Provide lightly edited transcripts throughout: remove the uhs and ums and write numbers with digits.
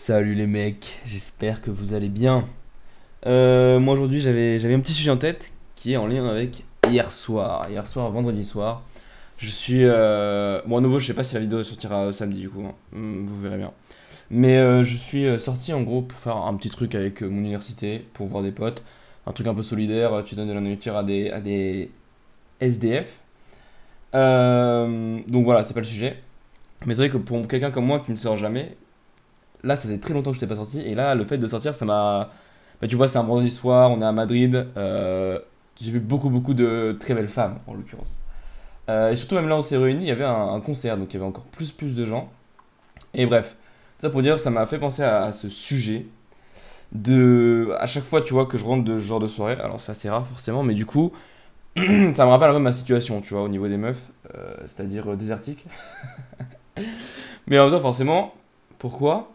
Salut les mecs, j'espère que vous allez bien. Moi aujourd'hui j'avais un petit sujet en tête qui est en lien avec hier soir. Hier soir, vendredi soir. Je suis... Bon à nouveau je sais pas si la vidéo sortira samedi du coup, hein. Vous verrez bien. Mais je suis sorti en gros pour faire un petit truc avec mon université, pour voir des potes. Un truc un peu solidaire, tu donnes de la nourriture à des SDF. Donc voilà, c'est pas le sujet. Mais c'est vrai que pour quelqu'un comme moi qui ne sort jamais, là ça faisait très longtemps que je n'étais pas sorti et là le fait de sortir ça m'a, bah, tu vois, c'est un vendredi soir, on est à Madrid, j'ai vu beaucoup de très belles femmes en l'occurrence. Et surtout même là on s'est réunis, il y avait un concert, donc il y avait encore plus de gens. Et bref, ça pour dire, ça m'a fait penser à ce sujet de à chaque fois tu vois que je rentre de ce genre de soirée, alors c'est assez rare forcément, mais du coup ça me rappelle un peu ma situation, tu vois, au niveau des meufs, c'est-à-dire désertique. Mais en même temps forcément, pourquoi?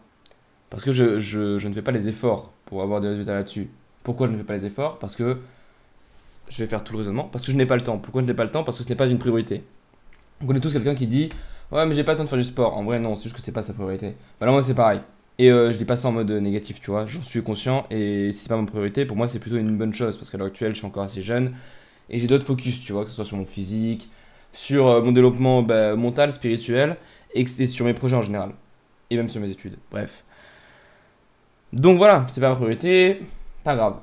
Parce que je ne fais pas les efforts pour avoir des résultats là-dessus. Pourquoi je ne fais pas les efforts? Parce que je vais faire tout le raisonnement. Parce que je n'ai pas le temps. Pourquoi je n'ai pas le temps? Parce que ce n'est pas une priorité. On connaît tous quelqu'un qui dit ouais, mais j'ai pas le temps de faire du sport. En vrai, non, c'est juste que c'est pas sa priorité. Bah là, moi, c'est pareil. Et je dis pas ça en mode négatif, tu vois. J'en suis conscient et si c'est pas ma priorité, pour moi, c'est plutôt une bonne chose. Parce qu'à l'heure actuelle, je suis encore assez jeune et j'ai d'autres focus, tu vois, que ce soit sur mon physique, sur mon développement mental, spirituel et sur mes projets en général. Et même sur mes études. Bref. Donc voilà, c'est pas ma priorité, pas grave.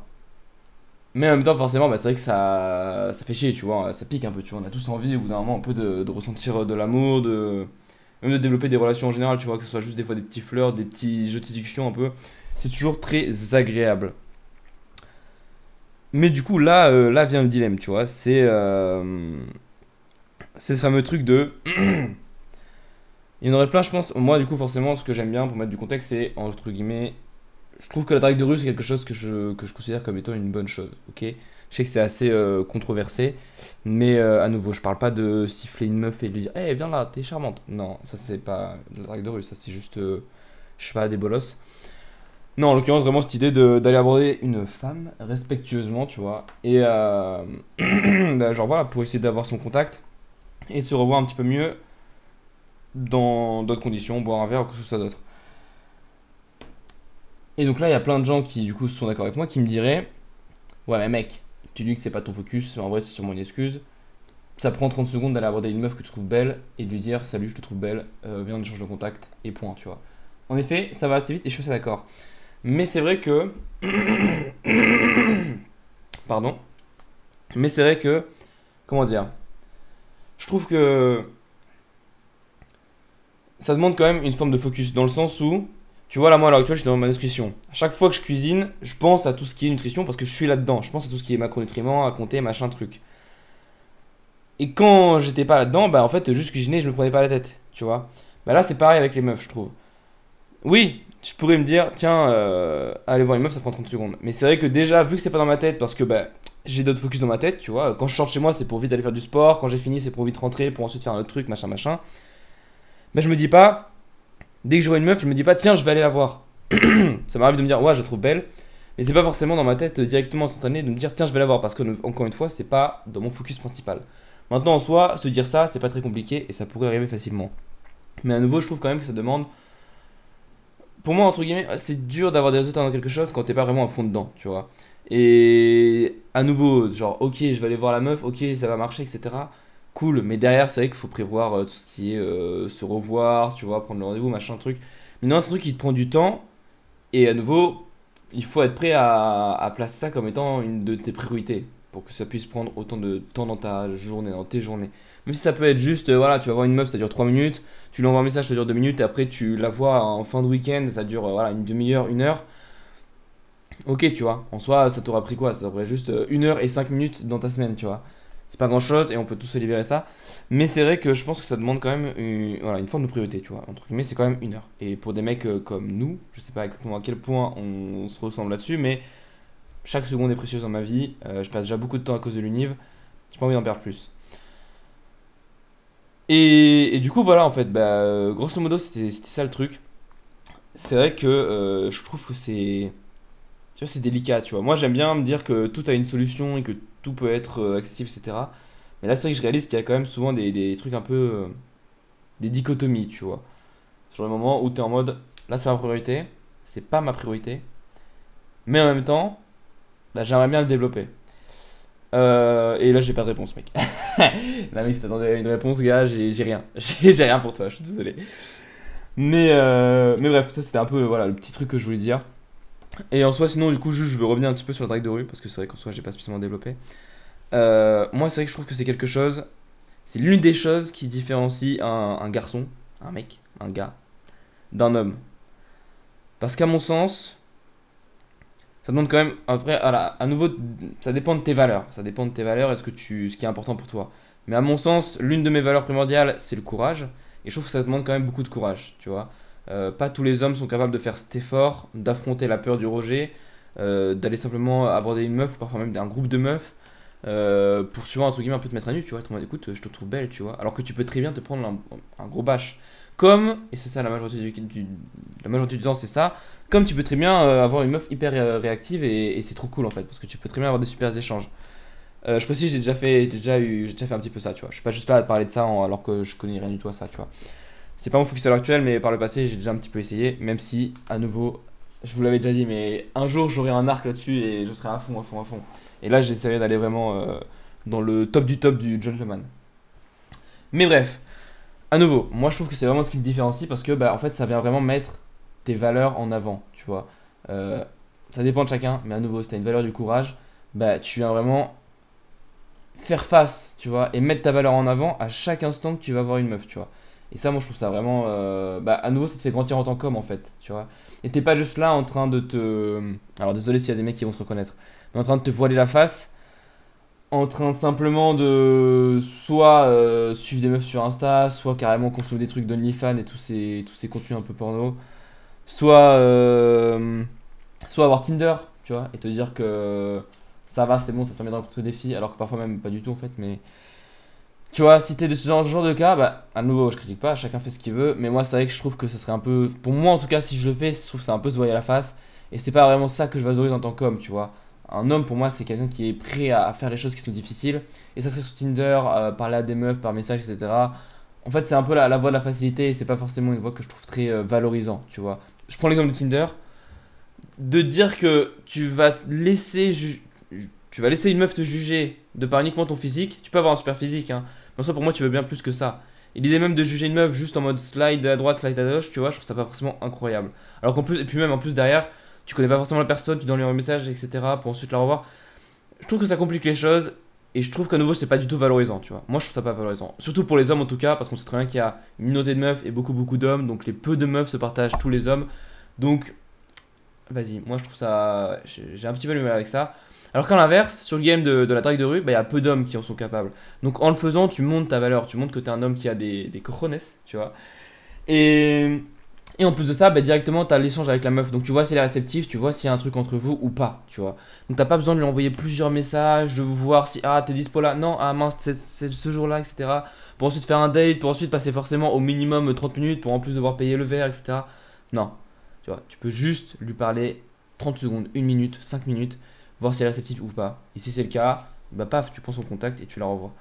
Mais en même temps, forcément, bah, c'est vrai que ça fait chier, tu vois, ça pique un peu, tu vois. On a tous envie, au bout d'un moment, un peu de ressentir de l'amour, même de développer des relations en général, tu vois, que ce soit juste des fois des petits flirts, des petits jeux de séduction un peu. C'est toujours très agréable. Mais du coup, là vient le dilemme, tu vois. C'est ce fameux truc de. Il y en aurait plein, je pense. Moi, du coup, forcément, ce que j'aime bien pour mettre du contexte, c'est entre guillemets je trouve que la drague de rue, c'est quelque chose que je considère comme étant une bonne chose, ok? Je sais que c'est assez controversé, mais à nouveau, je parle pas de siffler une meuf et de lui dire hey, viens là, t'es charmante. Non, ça c'est pas de la drague de rue, ça c'est juste, je sais pas, des bolosses. Non, en l'occurrence, vraiment cette idée d'aller aborder une femme respectueusement, tu vois, et bah, genre voilà, pour essayer d'avoir son contact et se revoir un petit peu mieux dans d'autres conditions, boire un verre ou que ce soit d'autre. Et donc là, il y a plein de gens qui, du coup, sont d'accord avec moi, qui me diraient ouais, mais mec, tu dis que c'est pas ton focus, mais en vrai, c'est sur mon excuse. Ça prend 30 secondes d'aller aborder une meuf que tu trouves belle et de lui dire salut, je te trouve belle, viens, on échange de contact, et point, tu vois. En effet, ça va assez vite et je suis assez d'accord. Mais c'est vrai que. Pardon. Mais c'est vrai que. Comment dire? Je trouve que ça demande quand même une forme de focus, dans le sens où. Tu vois, là, moi, à l'heure actuelle, je suis dans ma nutrition. À chaque fois que je cuisine, je pense à tout ce qui est nutrition parce que je suis là-dedans. Je pense à tout ce qui est macronutriments, à compter, machin, truc. Et quand j'étais pas là-dedans, bah en fait, juste cuisiner, je me prenais pas la tête, tu vois. Bah là, c'est pareil avec les meufs, je trouve. Oui, je pourrais me dire, tiens, aller voir une meuf, ça prend 30 secondes. Mais c'est vrai que déjà, vu que c'est pas dans ma tête, parce que bah, j'ai d'autres focus dans ma tête, tu vois. Quand je sors de chez moi, c'est pour vite aller faire du sport. Quand j'ai fini, c'est pour vite rentrer, pour ensuite faire un autre truc, machin. Mais je me dis pas, dès que je vois une meuf, je me dis pas, tiens, je vais aller la voir. Ça m'arrive de me dire, ouais, je la trouve belle. Mais c'est pas forcément dans ma tête directement instantané de me dire, tiens, je vais la voir. Parce que, encore une fois, c'est pas dans mon focus principal. Maintenant, en soi, se dire ça, c'est pas très compliqué et ça pourrait arriver facilement. Mais à nouveau, je trouve quand même que ça demande. Pour moi, entre guillemets, c'est dur d'avoir des résultats dans quelque chose quand t'es pas vraiment à fond dedans, tu vois. Et à nouveau, genre, ok, je vais aller voir la meuf, ok, ça va marcher, etc. Cool, mais derrière, c'est vrai qu'il faut prévoir tout ce qui est se revoir, tu vois, prendre le rendez-vous, machin, truc. Mais non, c'est un truc qui te prend du temps et à nouveau, il faut être prêt à placer ça comme étant une de tes priorités pour que ça puisse prendre autant de temps dans ta journée, dans tes journées. Même si ça peut être juste, voilà, tu vas voir une meuf, ça dure 3 minutes, tu lui envoies un message, ça dure 2 minutes, et après tu la vois en fin de week-end, ça dure voilà, une demi-heure, 1 heure. Ok, tu vois, en soi, ça t'aura pris quoi? Ça t'aurait juste 1 heure et 5 minutes dans ta semaine, tu vois. C'est pas grand chose et on peut tous se libérer ça. Mais c'est vrai que je pense que ça demande quand même voilà, une forme de priorité, tu vois. Entre guillemets, c'est quand même 1 heure. Et pour des mecs comme nous, je sais pas exactement à quel point on se ressemble là-dessus, mais chaque seconde est précieuse dans ma vie. Je passe déjà beaucoup de temps à cause de l'univ. J'ai pas envie d'en perdre plus. Et du coup, voilà, en fait, bah, grosso modo, c'était ça le truc. C'est vrai que je trouve que c'est. Tu vois, c'est délicat, tu vois. Moi, j'aime bien me dire que tout a une solution et que tout peut être accessible, etc. Mais là, c'est vrai que je réalise qu'il y a quand même souvent des trucs un peu. Des dichotomies, tu vois. Genre le moment où tu es en mode, là, c'est ma priorité. c'est pas ma priorité. Mais en même temps, bah, j'aimerais bien le développer. Et là, j'ai pas de réponse, mec. Non, mais si t'attendais à une réponse, gars, j'ai rien. J'ai rien pour toi, je suis désolé. Mais bref, ça c'était un peu voilà, le petit truc que je voulais dire. Et en soi, sinon, du coup, juste, je veux revenir un petit peu sur le drag de rue, parce que c'est vrai qu'en soi, j'ai pas spécialement développé. Moi, c'est vrai que je trouve que c'est quelque chose. C'est l'une des choses qui différencie un garçon, un mec, un gars, d'un homme. Parce qu'à mon sens, ça demande quand même. Après, à nouveau, ça dépend de tes valeurs. Ça dépend de tes valeurs et ce qui est important pour toi. Mais à mon sens, l'une de mes valeurs primordiales, c'est le courage. Et je trouve que ça demande quand même beaucoup de courage, tu vois. Pas tous les hommes sont capables de faire cet effort, d'affronter la peur du rejet, d'aller simplement aborder une meuf, ou parfois même un groupe de meufs, pour, tu vois, entre guillemets, un peu te mettre à nu, tu vois. Te dire, écoute, je te trouve belle, tu vois. Alors que tu peux très bien te prendre un gros bâche. Comme, et c'est ça la majorité du temps, c'est ça, comme tu peux très bien avoir une meuf hyper réactive et c'est trop cool en fait, parce que tu peux très bien avoir des super échanges. Je précise, j'ai déjà fait un petit peu ça, tu vois. Je suis pas juste là à te parler de ça alors que je connais rien du tout à ça, tu vois. C'est pas mon focus à l'heure actuelle, mais par le passé, j'ai déjà un petit peu essayé, même si, à nouveau, je vous l'avais déjà dit, mais un jour j'aurai un arc là-dessus et je serai à fond, à fond, à fond. Et là, j'essaierai d'aller vraiment dans le top du gentleman. Mais bref, à nouveau, moi je trouve que c'est vraiment ce qui te différencie parce que, bah, en fait, ça vient vraiment mettre tes valeurs en avant, tu vois. Euh, Ça dépend de chacun, mais à nouveau, si t'as une valeur du courage, bah, tu viens vraiment faire face, tu vois, et mettre ta valeur en avant à chaque instant que tu vas voir une meuf, tu vois. Et ça, moi, je trouve ça vraiment. Bah, à nouveau, ça te fait grandir en tant qu'homme, en fait, tu vois. Et t'es pas juste là en train de te. Alors, désolé s'il y a des mecs qui vont se reconnaître, mais en train de te voiler la face, en train simplement de soit suivre des meufs sur Insta, soit carrément consommer des trucs d'OnlyFans et tous ces contenus un peu porno, soit, soit avoir Tinder, tu vois, et te dire que ça va, c'est bon, ça te permet de rencontrer des filles, alors que parfois même pas du tout en fait, mais tu vois, si t'es de ce genre de cas, bah, à nouveau, je critique pas, chacun fait ce qu'il veut, mais moi, c'est vrai que je trouve que ça serait un peu. Pour moi, en tout cas, si je le fais, je trouve que c'est un peu se voiler la face, et c'est pas vraiment ça que je valorise en tant qu'homme, tu vois. Un homme, pour moi, c'est quelqu'un qui est prêt à faire les choses qui sont difficiles, et ça serait sur Tinder, parler à des meufs par message, etc. En fait, c'est un peu la voie de la facilité, et c'est pas forcément une voie que je trouve très valorisant, tu vois. Je prends l'exemple de Tinder, de dire que tu vas laisser une meuf te juger de par uniquement ton physique, tu peux avoir un super physique, hein. Mais en soi, pour moi, tu veux bien plus que ça. Et l'idée même de juger une meuf juste en mode slide à droite, slide à gauche, tu vois, je trouve ça pas forcément incroyable. Alors qu'en plus, et puis même en plus derrière, tu connais pas forcément la personne, tu donnes lui un message, etc. pour ensuite la revoir. Je trouve que ça complique les choses et je trouve qu'à nouveau, c'est pas du tout valorisant, tu vois. Moi, je trouve ça pas valorisant. Surtout pour les hommes en tout cas, parce qu'on sait très bien qu'il y a une minorité de meufs et beaucoup d'hommes, donc les peu de meufs se partagent tous les hommes. Donc, vas-y, moi je trouve ça. J'ai un petit peu du mal avec ça. Alors qu'à l'inverse, sur le game de la drague de rue, bah, il y a peu d'hommes qui en sont capables. Donc en le faisant, tu montes ta valeur, tu montres que tu es un homme qui a des cojones, tu vois. Et, et en plus de ça, bah, directement, tu as l'échange avec la meuf. Donc tu vois si elle est réceptive, tu vois s'il y a un truc entre vous ou pas, tu vois. Donc t'as pas besoin de lui envoyer plusieurs messages, de voir si ah t'es dispo là, non, ah mince, c'est ce jour-là, etc. Pour ensuite faire un date, pour ensuite passer forcément au minimum 30 minutes, pour en plus devoir payer le verre, etc. Non, tu vois, tu peux juste lui parler 30 secondes, 1 minute, 5 minutes, voir si elle est réceptive ou pas. Et si c'est le cas, bah paf, tu prends son contact et tu la revois.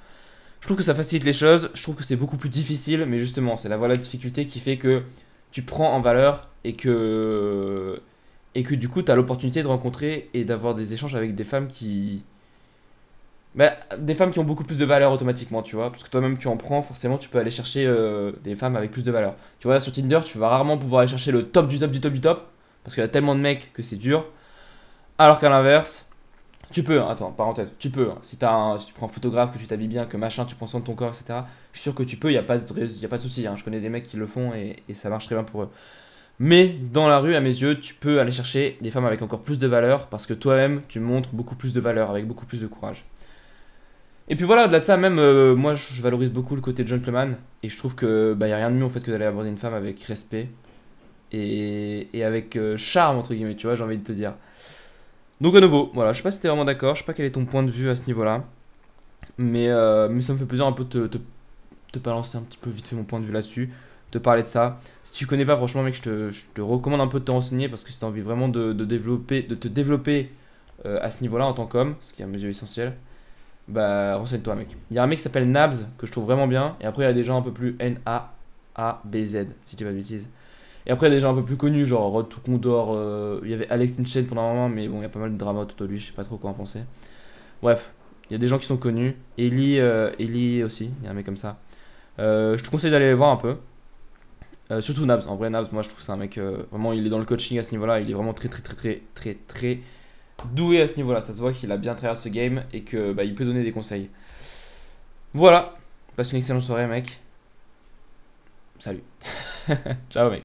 Je trouve que ça facilite les choses, je trouve que c'est beaucoup plus difficile, mais justement, c'est la voilà difficulté qui fait que tu prends en valeur et que du coup, tu as l'opportunité de rencontrer et d'avoir des échanges avec des femmes qui. Bah, des femmes qui ont beaucoup plus de valeur automatiquement, tu vois. Parce que toi-même, tu en prends, forcément, tu peux aller chercher des femmes avec plus de valeur. Tu vois, sur Tinder, tu vas rarement pouvoir aller chercher le top du top du top du top. Parce qu'il y a tellement de mecs que c'est dur. Alors qu'à l'inverse, tu peux, hein, attends, parenthèse, tu peux, hein, si tu prends un photographe, que tu t'habilles bien, que machin, tu prends soin de ton corps, etc. Je suis sûr que tu peux, y a pas de souci, hein, je connais des mecs qui le font et ça marche très bien pour eux. Mais dans la rue, à mes yeux, tu peux aller chercher des femmes avec encore plus de valeur parce que toi-même, tu montres beaucoup plus de valeur, avec beaucoup plus de courage. Et puis voilà, au-delà de ça, même moi, je valorise beaucoup le côté gentleman et je trouve que bah, y a rien de mieux en fait que d'aller aborder une femme avec respect et avec charme entre guillemets, tu vois, j'ai envie de te dire. Donc à nouveau, voilà, je sais pas si t'es vraiment d'accord, je sais pas quel est ton point de vue à ce niveau-là, mais ça me fait plaisir un peu de te balancer un petit peu vite fait mon point de vue là-dessus, te parler de ça. Si tu connais pas, franchement, mec, je te recommande un peu de te renseigner parce que si t'as envie vraiment de te développer à ce niveau-là en tant qu'homme, ce qui est à mes yeux essentiel, bah renseigne-toi, mec. Il y a un mec qui s'appelle Nabs que je trouve vraiment bien, et après il y a des gens un peu plus N-A-A-B-Z, si tu vas de bêtises. Et après, des gens un peu plus connus, genre Rod to Condor, il y avait Alex Inchen pendant un moment, mais bon, il y a pas mal de drama autour de lui, je sais pas trop quoi en penser. Bref, il y a des gens qui sont connus. Ellie aussi, il y a un mec comme ça. Je te conseille d'aller les voir un peu. Surtout Nabs, en vrai Nabs, moi je trouve que c'est un mec, vraiment il est dans le coaching à ce niveau là, il est vraiment très doué à ce niveau là, ça se voit qu'il a bien travaillé ce game et que bah, il peut donner des conseils. Voilà, passe une excellente soirée mec, salut, ciao mec.